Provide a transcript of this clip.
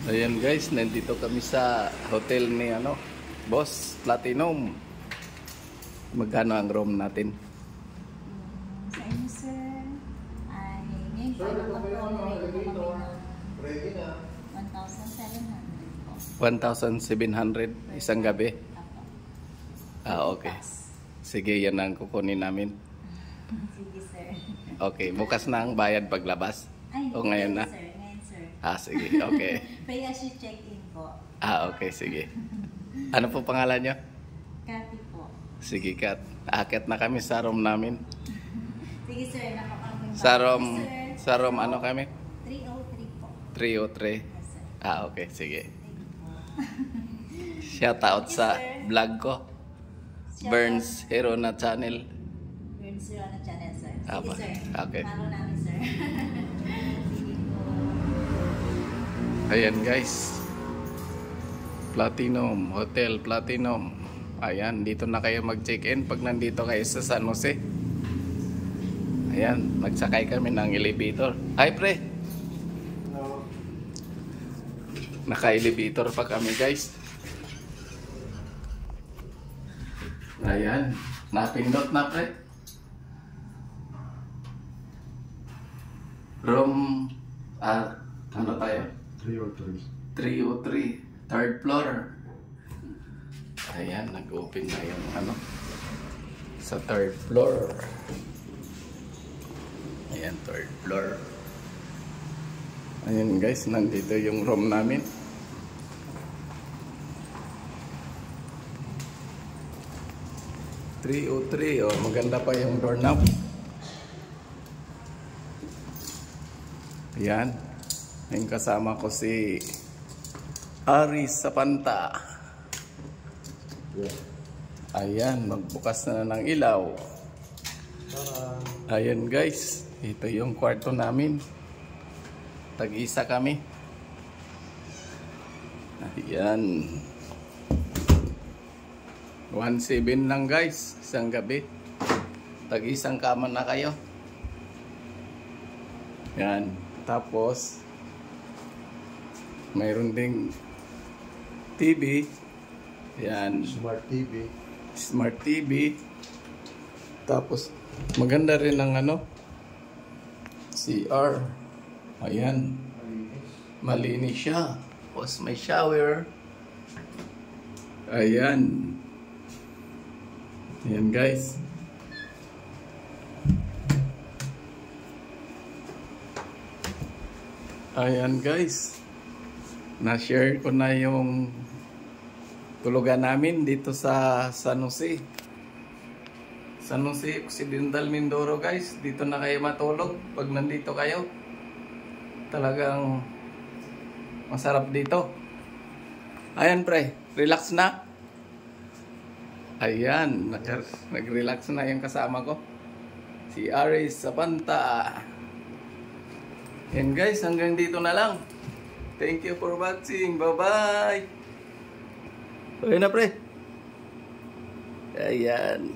Ayan guys, nandito kami sa hotel ni Boss Platinum. Magkano ang room natin? Sa inyo sir, ay ngayon po mag-rate po kami ng 1,700 po. 1,700 isang gabi? Apo. Okay. Sige, yan ang kukunin namin. Sige sir. Okay, bukas na ang bayad paglabas? Ay, O ngayon na? sir. Ngayon sir. Sige, okay. Pay as you check-in po. Okay, sige. Ano po pangalan nyo? Cathy po. Sige, Kat. Akit na kami sa room namin. Sige sir, napakaganda. Sa room ano kami? 303 po. 303. Yes sir. Okay, sige. Thank you po. Shout out sa vlog ko. Burns Hero na channel. Burns Hero na channel sir. Sige Apa. sir. Okay. Follow namin sir. Sige po. Ayan guys. Platinum, Hotel Platinum. Ayan, dito na kayo mag-check-in pag nandito kayo sa San Jose. Ayan, nagsakay kami ng elevator. Hi pre! Naka-elevator pa kami guys. Ayan, napindot na pre. Room, ano tayo? 303, third floor. Ayan, nag-open na yung sa third floor. Ayan, third floor. Ayan guys, nandito yung room namin. Oh, maganda pa yung doorknob. Ayan. Yung kasama ko si Aris Sapanta. Ayan, magbukas na ng ilaw. Ayan guys, ito yung kwarto namin. Tag-isa kami. Ayan. 1,700 lang guys, isang gabi. Tag-isang kama na kayo. Yan. Tapos mayroon ding TV. Yan. Smart TV. Tapos maganda rin ang CR. Ayan. Malinis siya. Tapos may shower. Ayan. Ayan guys. Ayan guys. Na-share ko na yung tulugan namin dito sa San Jose. San Jose Occidental Mindoro guys. Dito na kayo matulog pag nandito kayo. Talagang masarap dito. Ayan pre, relax na. Ayan, nag-relax na yung kasama ko. Si Aris Sapanta. Ayan guys, hanggang dito na lang. Thank you for watching. Bye-bye. Okay na pre. Ayan.